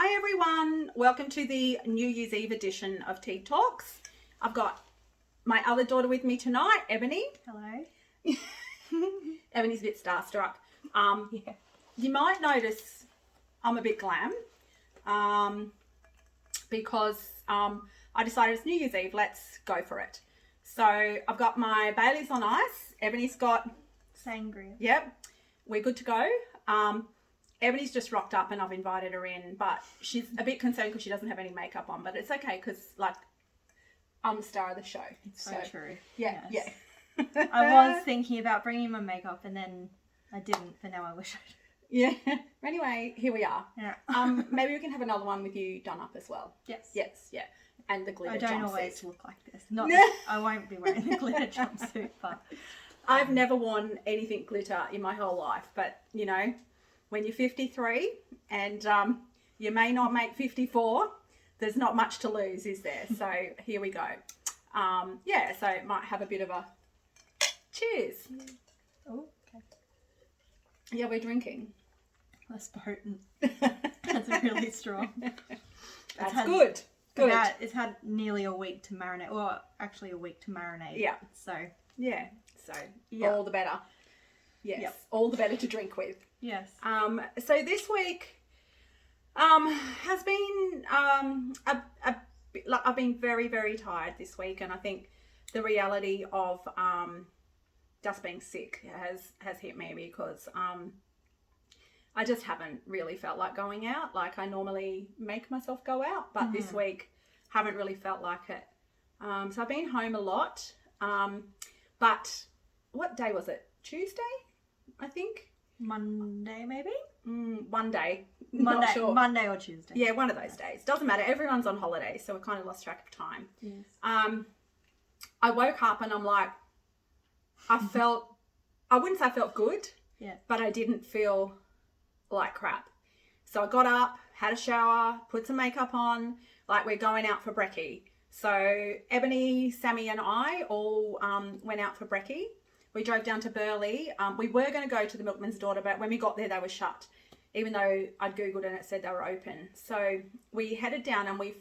Hi everyone, welcome to the New Year's Eve edition of Talks. I've got my other daughter with me tonight, Ebony. Hello. Ebony's a bit starstruck. Yeah. You might notice I'm a bit glam because I decided it's New Year's Eve, let's go for it. So I've got my Baileys on ice. Ebony's got... Sangria. Yep, we're good to go. Ebony's just rocked up and I've invited her in, but she's a bit concerned because she doesn't have any makeup on, but it's okay because, like, I'm the star of the show. It's so true. Yeah, yes. yeah. I was thinking about bringing my makeup and then I didn't, but now I wish I Yeah. Anyway, here we are. Yeah. Maybe we can have another one with you done up as well. Yes. Yes, yeah. And the glitter I don't jumpsuit. always look like this. Not. I won't be wearing the glitter jumpsuit, but... I've never worn anything glitter in my whole life, but, you know, when you're 53 and you may not make 54, there's not much to lose, is there? So here we go. Yeah, so might have a bit of a cheers. Oh, okay. Yeah, we're drinking. That's potent. That's really strong. That's good. Good. It's had nearly a week to marinate. Well, actually a week to marinate. Yeah. So. Yeah. So Yeah. all the better. Yes. Yep. All the better to drink with. Yes. So this week has been a bit, like, I've been very, very tired this week, and I think the reality of just being sick has hit me because I just haven't really felt like going out. Like, I normally make myself go out, but this week haven't really felt like it. So I've been home a lot. But what day was it? Tuesday, I think. Monday, maybe? One day. Monday, Not sure. Monday or Tuesday. Yeah, one of those days. Doesn't matter. Everyone's on holiday, so we kind of lost track of time. Yes. I woke up and I'm like, I wouldn't say I felt good, Yeah. but I didn't feel like crap. So I got up, had a shower, put some makeup on, like we're going out for brekkie. So Ebony, Sammy and I all went out for brekkie. We drove down to Burleigh. We were going to go to the Milkman's Daughter, but when we got there, they were shut, even though I'd Googled and it said they were open. So we headed down and we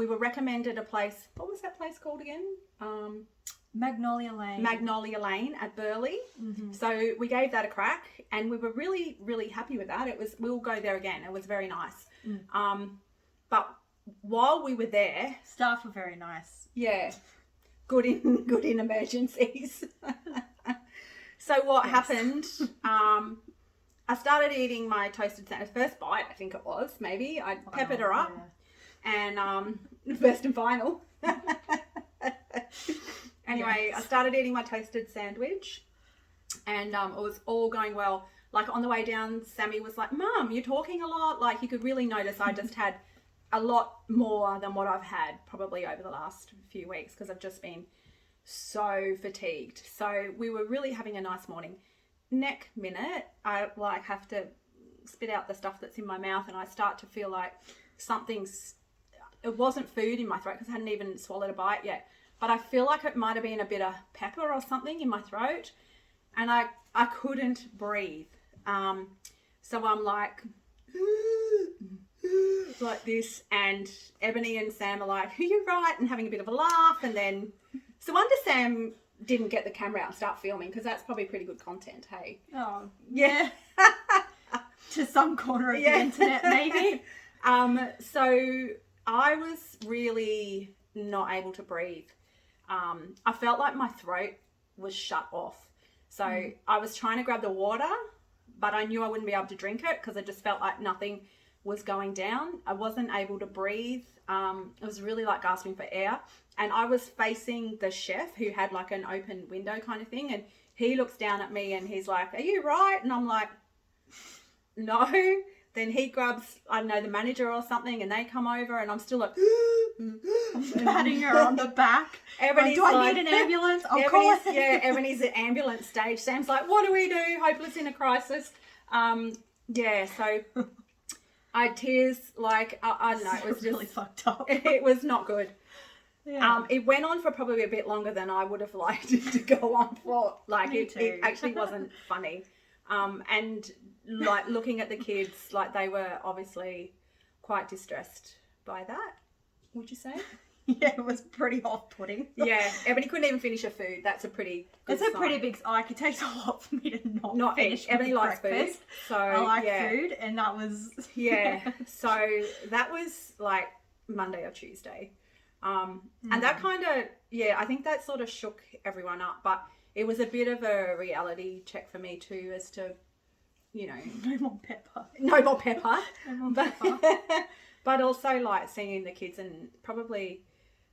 were recommended a place. What was that place called again? Magnolia Lane. Magnolia Lane at Burleigh. Mm-hmm. So we gave that a crack and we were really, really happy with that. We'll go there again. It was very nice. But while we were there, Staff were very nice. yeah, good in emergencies. So what happened? I started eating my toasted sandwich. First bite, I think it was. Maybe I peppered her up, and first and final. Anyway, I started eating my toasted sandwich, and it was all going well. Like on the way down, Sammy was like, "Mum, you're talking a lot." Like you could really notice I just had a lot more than what I've had probably over the last few weeks because I've just been so fatigued. So we were really having a nice morning. Next minute, I like have to spit out the stuff that's in my mouth and I start to feel like it wasn't food in my throat because I hadn't even swallowed a bite yet. But I feel like it might have been a bit of pepper or something in my throat and I couldn't breathe. So I'm like this, and Ebony and Sam are like, "Are you right?" and having a bit of a laugh, and then so wonder Sam didn't get the camera out and start filming because that's probably pretty good content, hey? Oh, Yeah. to some corner of the internet, maybe. So I was really not able to breathe. I felt like my throat was shut off. So I was trying to grab the water, but I knew I wouldn't be able to drink it because I just felt like nothing was going down. I wasn't able to breathe. It was really like gasping for air. And I was facing the chef who had like an open window kind of thing. And he looks down at me and he's like, "Are you right?" And I'm like, "No." Then he grabs, I don't know, the manager or something, and they come over and I'm still like, Patting her on the back. Everybody's Do I like, need an ambulance? I'll call it. Yeah, Ebony's at ambulance stage. Sam's like, "What do we do? Hopeless in a crisis." Yeah, so I had tears, like, I don't know, it was just really fucked up. It was not good. Yeah. It went on for probably a bit longer than I would have liked it to go on for. Like, Me it too. actually wasn't funny. And like looking at the kids, like they were obviously quite distressed by that, would you say? Yeah, it was pretty off-putting. Yeah, Ebony couldn't even finish her food. That's a pretty good sign. pretty big, like, it takes a lot for me to not finish eat. Ebony likes breakfast. food, so I like food, and that was... Yeah, so that was like Monday or Tuesday. And that kind of, I think that sort of shook everyone up, but it was a bit of a reality check for me too, as to, you know... No more pepper. No more pepper. No more pepper. But also, like, seeing the kids and probably...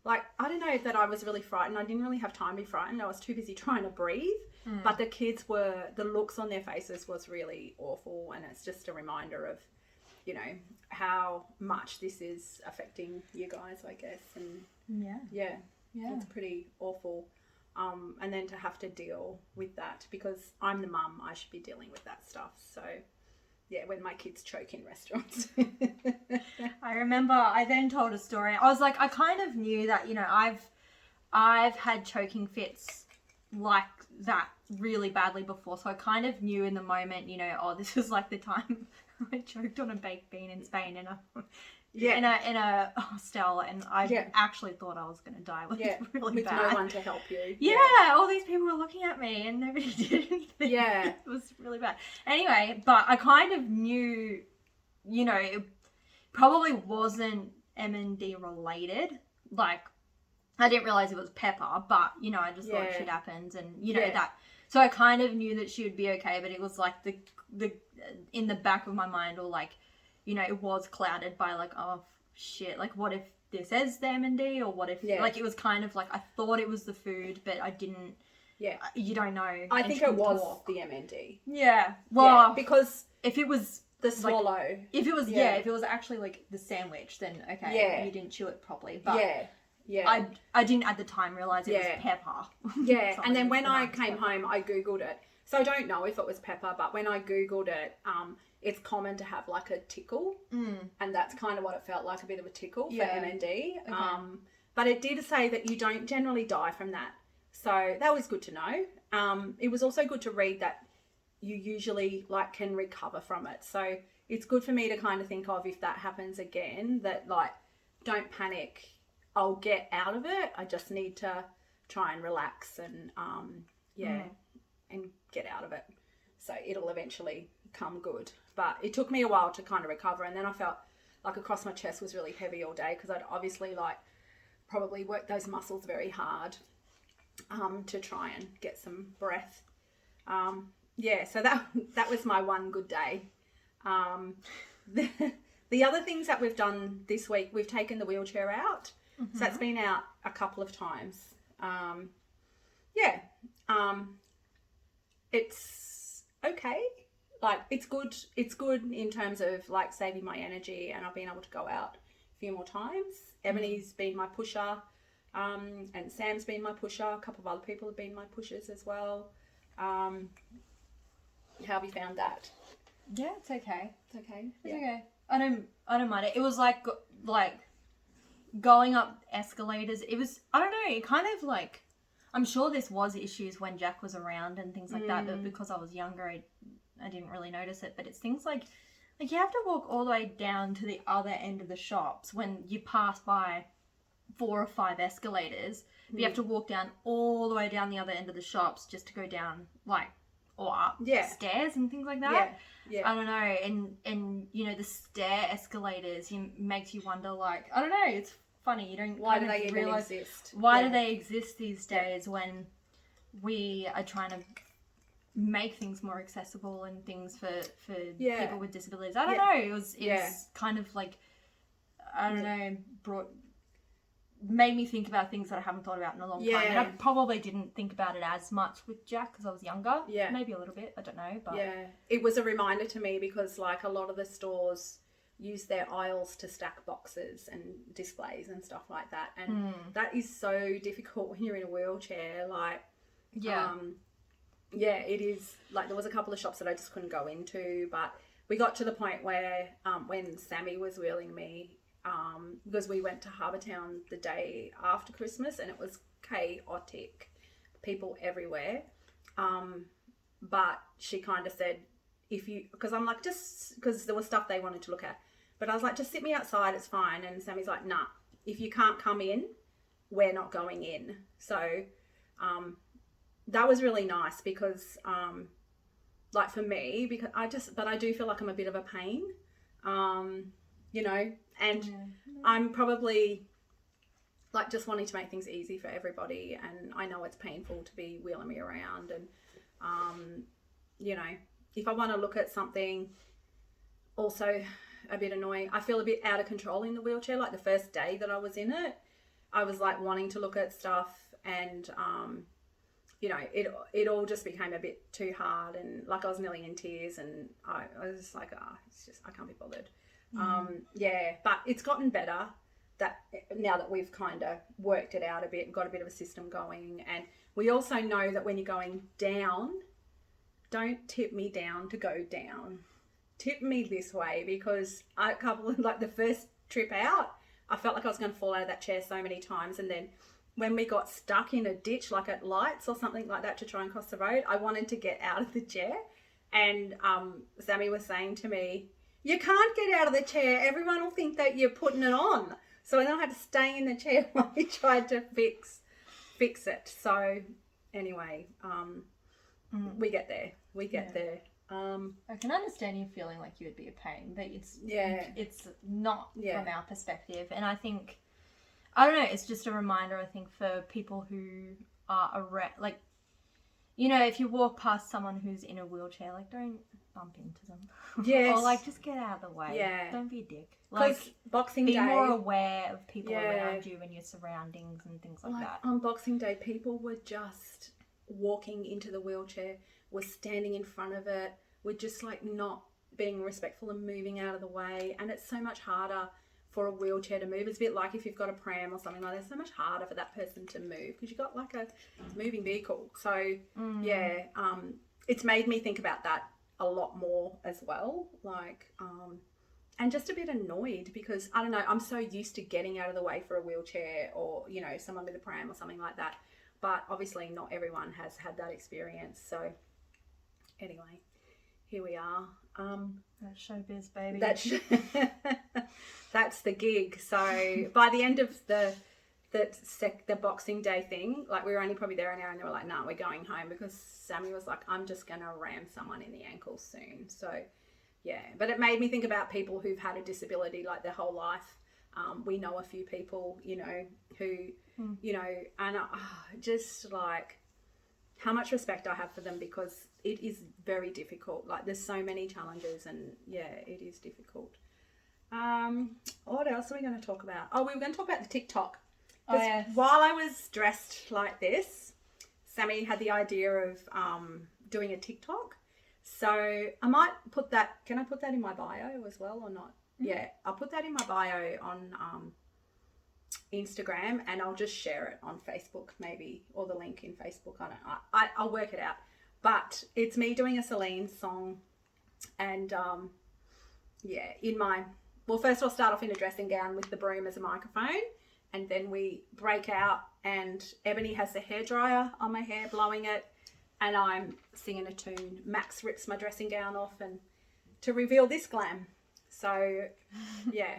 Like, I don't know that I was really frightened. I didn't really have time to be frightened. I was too busy trying to breathe. But the kids were, the looks on their faces was really awful. And it's just a reminder of, you know, how much this is affecting you guys, I guess. And yeah, it's pretty awful. And then to have to deal with that, because I'm the mum, I should be dealing with that stuff. So yeah, when my kids choke in restaurants. I remember I then told a story. I was like, I kind of knew that, you know, I've had choking fits like that really badly before. So I kind of knew in the moment, you know, oh, this is like the time I choked on a baked bean in Spain in a hostel, and I actually thought I was going to die. It was really with bad. no one to help you. Yeah, all these people were looking at me and nobody did anything. Yeah. It was really bad. Anyway, but I kind of knew, you know, it probably wasn't MND related. Like, I didn't realize it was pepper, but, you know, I just thought shit happens, and, you know, that. So I kind of knew that she would be okay, but it was like the in the back of my mind, or like, you know, it was clouded by like, oh shit, like what if this is the MND, or what if like it was kind of like I thought it was the food, but I didn't. Yeah, you don't know. I think it was the MND. Yeah, well, because if it was the swallow, like, if it was if it was actually like the sandwich, then okay, you didn't chew it properly. But I didn't at the time realize it was pepper. Yeah, and then when I came home, I googled it. So I don't know if it was pepper, but when I googled it, it's common to have like a tickle, and that's kind of what it felt like, a bit of a tickle for MND. Okay. But it did say that you don't generally die from that, so that was good to know. It was also good to read that you usually like can recover from it. So it's good for me to kind of think of, if that happens again, that like, don't panic. I'll get out of it. I just need to try and relax and and get out of it. So it'll eventually come good. But it took me a while to kind of recover, and then I felt like across my chest was really heavy all day, because I'd obviously like probably worked those muscles very hard to try and get some breath. So that was my one good day. The other things that we've done this week, we've taken the wheelchair out. So that's been out a couple of times. It's okay. Like, it's good in terms of like saving my energy, and I've been able to go out a few more times. Ebony's been my pusher, and Sam's been my pusher. A couple of other people have been my pushers as well. How have you found that? Yeah, it's okay. It's okay. It's okay. I don't mind it. It was like going up escalators. It was, I don't know, it kind of like, I'm sure this was issues when Jack was around and things like that, but because I was younger, I didn't really notice it. But it's things like you have to walk all the way down to the other end of the shops when you pass by 4 or 5 escalators. You have to walk down all the way down the other end of the shops just to go down, like, or up stairs and things like that. I don't know. And you know, the stair escalators makes you wonder, like, I don't know, it's funny. You don't why do they even exist? Why do they exist these days when we are trying to make things more accessible and things for people with disabilities? I don't know. It was kind of like, I don't know, made me think about things that I haven't thought about in a long time. And I probably didn't think about it as much with Jack because I was younger. Yeah. Maybe a little bit. I don't know. But it was a reminder to me, because like a lot of the stores use their aisles to stack boxes and displays and stuff like that. And that is so difficult when you're in a wheelchair. Like, it is. Like, there was a couple of shops that I just couldn't go into, but we got to the point where when Sammy was wheeling me, because we went to Harbour Town the day after Christmas and it was chaotic, people everywhere. But she kind of said, because I'm like, just because there was stuff they wanted to look at, But I was like, just sit me outside, it's fine. And Sammy's like, nah, if you can't come in, we're not going in. So that was really nice because like for me, because I do feel like I'm a bit of a pain, you know, and I'm probably like just wanting to make things easy for everybody. And I know it's painful to be wheeling me around. And, you know, if I want to look at something also a bit annoying, I feel a bit out of control in the wheelchair. Like the first day that I was in it, I was like wanting to look at stuff and, you know, it all just became a bit too hard, and like I was nearly in tears, and I was just like, it's just, I can't be bothered. Yeah, but it's gotten better that now that we've kind of worked it out a bit, got a bit of a system going. And we also know that when you're going down, don't tip me down to go down. Tip me this way, because like the first trip out, I felt like I was going to fall out of that chair so many times. And then when we got stuck in a ditch, like at lights or something like that to try and cross the road, I wanted to get out of the chair. And Sammy was saying to me, you can't get out of the chair. Everyone will think that you're putting it on. So then I had to stay in the chair while we tried to fix it. So anyway, we get there. We get there. I can understand you feeling like you would be a pain, but it's not from our perspective. And I think, I don't know, it's just a reminder, I think, for people who are like, you know, if you walk past someone who's in a wheelchair, like, don't bump into them. Yes. Or like, just get out of the way. Yeah. Don't be a dick. Like, Boxing be Day, more aware of people around you and your surroundings and things like that. On Boxing Day, people were just walking into the wheelchair, were standing in front of it, were just like not being respectful and moving out of the way. And it's so much harder for a wheelchair to move. It's a bit like if you've got a pram or something like that, it's so much harder for that person to move because you've got like a moving vehicle. So it's made me think about that a lot more as well. Like, and just a bit annoyed because, I don't know, I'm so used to getting out of the way for a wheelchair or, you know, someone with a pram or something like that. But obviously not everyone has had that experience. So anyway, here we are. That's showbiz, baby. That's the gig. So by the end of the Boxing Day thing, like we were only probably there an hour and they were like, nah, we're going home, because Sammy was like, I'm just going to ram someone in the ankle soon. So yeah, but it made me think about people who've had a disability like their whole life. We know a few people, you know, who, you know, and just like how much respect I have for them, because it is very difficult. Like there's so many challenges, and yeah, it is difficult. What else are we going to talk about? Oh, we were going to talk about the TikTok. Oh, yes. While I was dressed like this, Sammy had the idea of doing a TikTok. So I might put that, can I put that in my bio as well or not? Mm-hmm. Yeah, I'll put that in my bio on Instagram, and I'll just share it on Facebook maybe, or the link in Facebook. I don't know. I'll work it out. But it's me doing a Celine song, and yeah, well, first I'll start off in a dressing gown with the broom as a microphone, and then we break out and Ebony has the hairdryer on my hair blowing it, and I'm singing a tune. Max rips my dressing gown off and to reveal this glam. So yeah,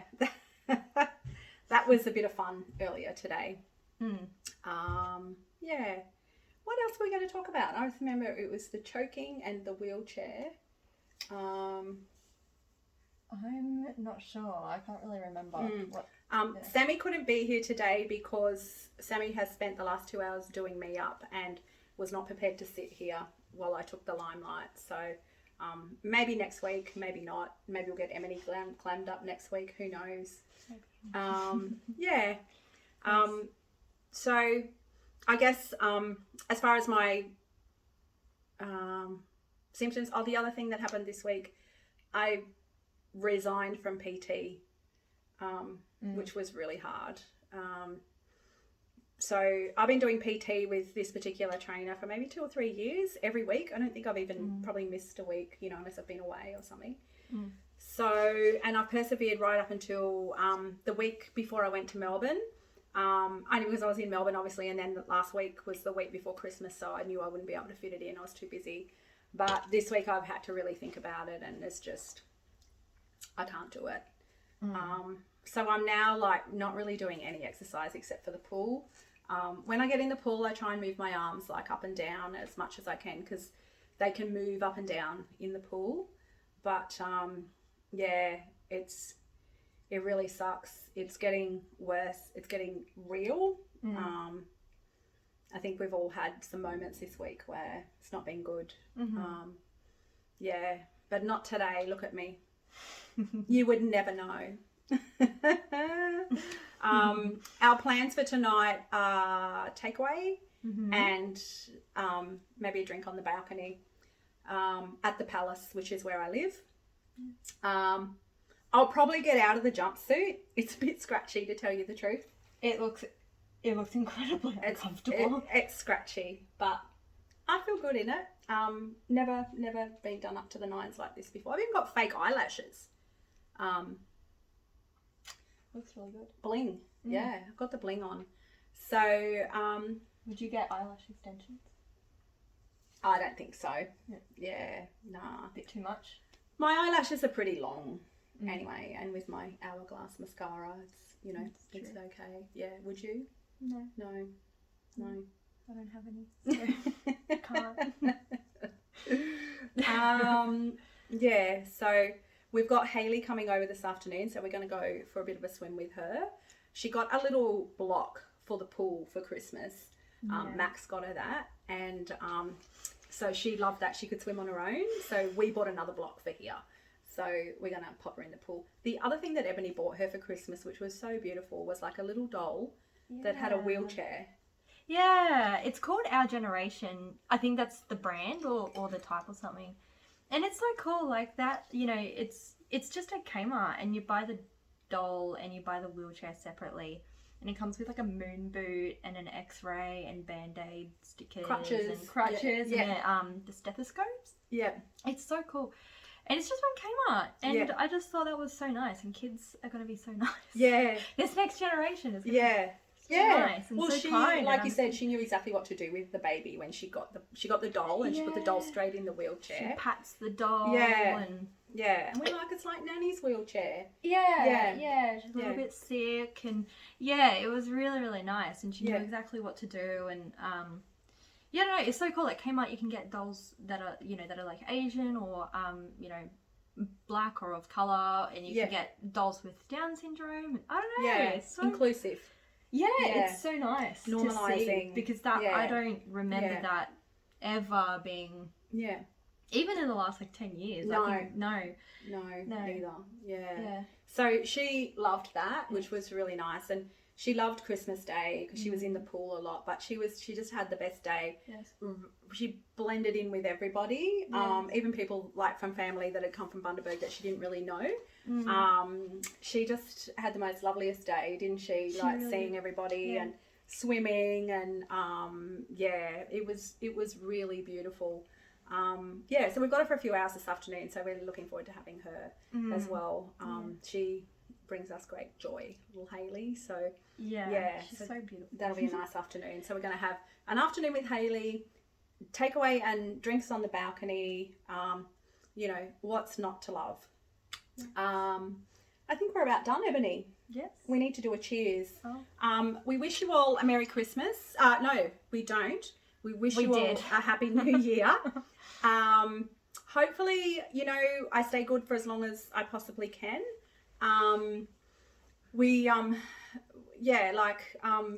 that was a bit of fun earlier today. Yeah. What else are we going to talk about? I remember it was the choking and the wheelchair. I'm not sure. I can't really remember. Sammy couldn't be here today because Sammy has spent the last 2 hours doing me up and was not prepared to sit here while I took the limelight. So maybe next week, maybe not. Maybe we'll get Ebony clammed up next week. Who knows? Yeah. So I guess as far as my symptoms, the other thing that happened this week, I resigned from PT, which was really hard. So I've been doing PT with this particular trainer for maybe 2 or 3 years, every week. I don't think I've even probably missed a week, you know, unless I've been away or something. So, and I've persevered right up until the week before I went to Melbourne. Only because I was in Melbourne, obviously, and then last week was the week before Christmas, so I knew I wouldn't be able to fit it in. I was too busy. But this week I've had to really think about it, and it's just, I can't do it. So I'm now like not really doing any exercise except for the pool. When I get in the pool, I try and move my arms like up and down as much as I can because they can move up and down in the pool. But yeah, it really sucks. It's getting worse. It's getting real. I think we've all had some moments this week where it's not been good. Yeah, but not today. Look at me. You would never know. Our plans for tonight are takeaway and maybe a drink on the balcony at the Palace, which is where I live. I'll probably get out of the jumpsuit. It's a bit scratchy, to tell you the truth. It looks incredibly uncomfortable. It's scratchy, but I feel good in it. Never been done up to the nines like this before. I've even got fake eyelashes. Looks really good. Bling. Yeah, I've got the bling on. So, would you get eyelash extensions? I don't think so. Yeah, nah. A bit too much. My eyelashes are pretty long anyway, and with my hourglass mascara, it's okay. Yeah, would you? No. I don't have any. So can't. Yeah, so we've got Hayley coming over this afternoon, so we're going to go for a bit of a swim with her. She got a little block for the pool for Christmas. Max got her that, and so she loved that. She could swim on her own, so we bought another block for here. So we're going to pop her in the pool. The other thing that Ebony bought her for Christmas, which was so beautiful, was like a little doll that had a wheelchair. Yeah, it's called Our Generation. I think that's the brand or the type or something. And it's so cool, like that, it's just at Kmart and you buy the doll and you buy the wheelchair separately. And it comes with like a moon boot and an x-ray and band-aid stickers and crutches and the stethoscopes. Yeah. It's so cool. And it's just from Kmart. And I just thought that was so nice. And kids are going to be so nice. Yeah. This next generation is going to be so nice and well, so she, kind. like you said, she knew exactly what to do with the baby when she got the doll and she put the doll straight in the wheelchair. She pats the doll and we're like, it's like Nanny's wheelchair. She's a little bit sick and it was really, really nice and she knew exactly what to do and it's so cool. At Kmart you can get dolls that are that are like Asian or black or of colour, and you can get dolls with Down syndrome. I don't know. It's so inclusive. It's so nice. Normalising. Because that I don't remember that ever being even in the last like 10 years. No, neither. Yeah. So she loved that, which was really nice, and she loved Christmas Day because she was in the pool a lot. But she just had the best day. Yes. She blended in with everybody, even people like from family that had come from Bundaberg that she didn't really know. She just had the most loveliest day, didn't she? Like really seeing everybody and swimming and it was really beautiful. So we've got her for a few hours this afternoon, so we're looking forward to having her as well. She brings us great joy, little Hayley. So she's so beautiful. That'll be a nice afternoon. So we're going to have an afternoon with Hayley, takeaway and drinks on the balcony. What's not to love? I think we're about done, Ebony. Yes. We need to do a cheers. Oh. We wish you all a Merry Christmas. No, we don't. We wish you all a Happy New Year. Hopefully, I stay good for as long as I possibly can.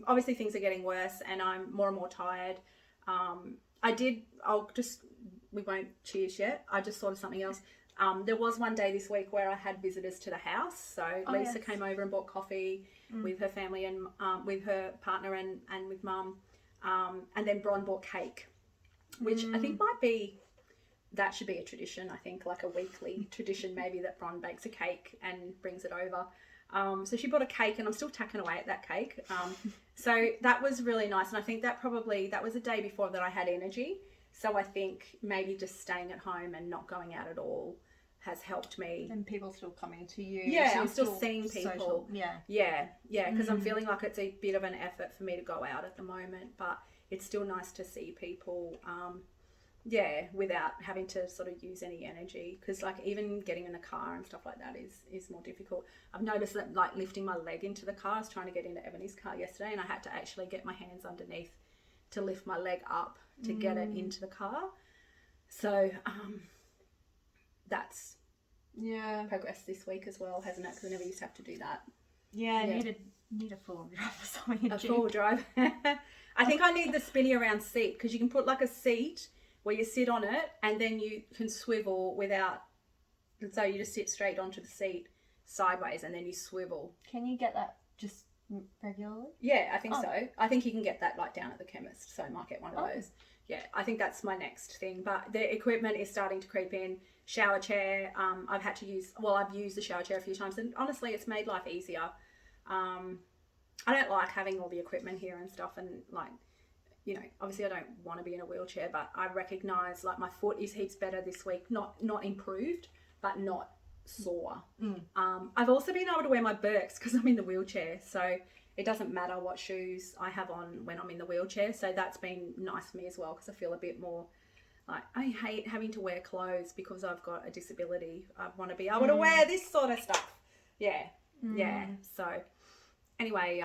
Obviously things are getting worse and I'm more and more tired. We won't cheers yet. I just thought of something else. There was one day this week where I had visitors to the house. So Lisa came over and bought coffee with her family and with her partner and with Mum. And then Bron bought cake, which I think that should be a tradition. I think like a weekly tradition maybe that Bron bakes a cake and brings it over. So she bought a cake and I'm still tacking away at that cake. So that was really nice. And I think that was a day before that I had energy. So I think maybe just staying at home and not going out at all has helped me. And people still coming to you. Yeah, I'm still seeing people. Social. Yeah, because I'm feeling like it's a bit of an effort for me to go out at the moment, but it's still nice to see people. without having to sort of use any energy, because like even getting in the car and stuff like that is more difficult. I've noticed that like lifting my leg into the car, I was trying to get into Ebony's car yesterday and I had to actually get my hands underneath to lift my leg up to get it into the car. So that's progress this week as well, hasn't it? Because I never used to have to do that. Need a full drive or something. A full drive. I think I need the spinny around seat, because you can put like a seat where you sit on it and then you can swivel without, so you just sit straight onto the seat sideways and then you swivel. Can you get that just regularly? Yeah, I think so. I think you can get that like down at the chemist, so I might get one of those. Yeah, I think that's my next thing. But the equipment is starting to creep in. Shower chair, I've used the shower chair a few times, and honestly it's made life easier. I don't like having all the equipment here and stuff, and like, you know, obviously I don't want to be in a wheelchair, but I recognise like my foot is heaps better this week, not improved, but not sore. I've also been able to wear my Birks because I'm in the wheelchair, so it doesn't matter what shoes I have on when I'm in the wheelchair, so that's been nice for me as well, because I feel a bit more like, I hate having to wear clothes because I've got a disability. I want to be able to wear this sort of stuff. So anyway,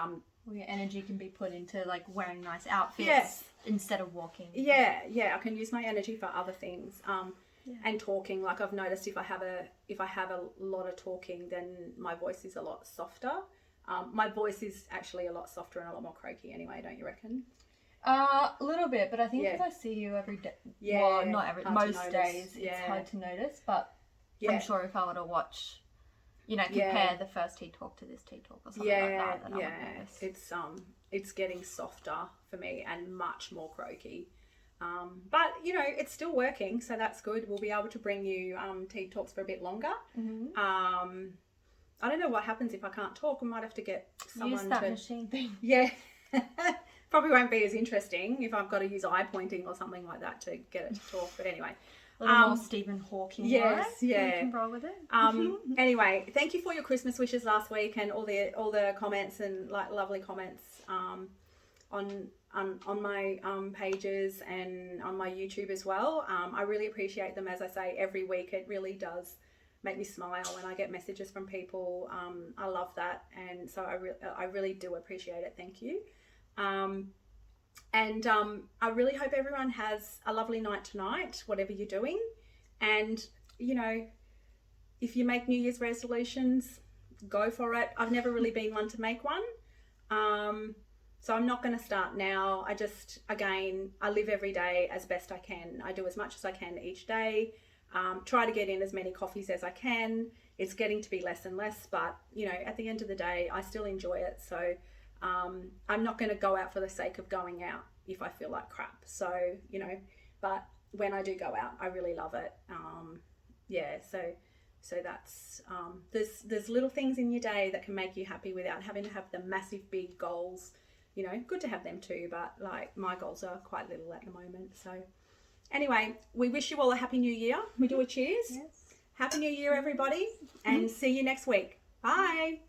your energy can be put into like wearing nice outfits instead of walking. I can use my energy for other things. And talking, like I've noticed if I have a lot of talking, then my voice is a lot softer. My voice is actually a lot softer and a lot more croaky anyway, don't you reckon? A little bit, but I think because I see you every day, well, not most days, it's hard to notice, but I'm sure if I were to watch, you know, compare the first tea talk to this tea talk or something like that, then I would notice. It's getting softer for me and much more croaky. But you know, it's still working, so that's good. We'll be able to bring you tea talks for a bit longer. I don't know what happens if I can't talk. We might have to get someone use that machine thing. Yeah. Probably won't be as interesting if I've got to use eye pointing or something like that to get it to talk. But anyway, a little more Stephen Hawking. Yes, right? You can roll with it. Anyway, thank you for your Christmas wishes last week and all the comments and like lovely comments on my pages and on my YouTube as well. I really appreciate them. As I say, every week it really does make me smile when I get messages from people. I love that, and so I really do appreciate it. Thank you. I really hope everyone has a lovely night tonight, whatever you're doing. And, you know, if you make New Year's resolutions, go for it. I've never really been one to make one. So I'm not going to start now. I live every day as best I can. I do as much as I can each day. Try to get in as many coffees as I can. It's getting to be less and less, but, you know, at the end of the day, I still enjoy it. So I'm not going to go out for the sake of going out if I feel like crap. So, you know, but when I do go out, I really love it. So that's, there's little things in your day that can make you happy without having to have the massive big goals. You know, good to have them too, but like my goals are quite little at the moment. So anyway, we wish you all a happy new year. We do a cheers. Yes. Happy New Year, everybody, and see you next week. Bye.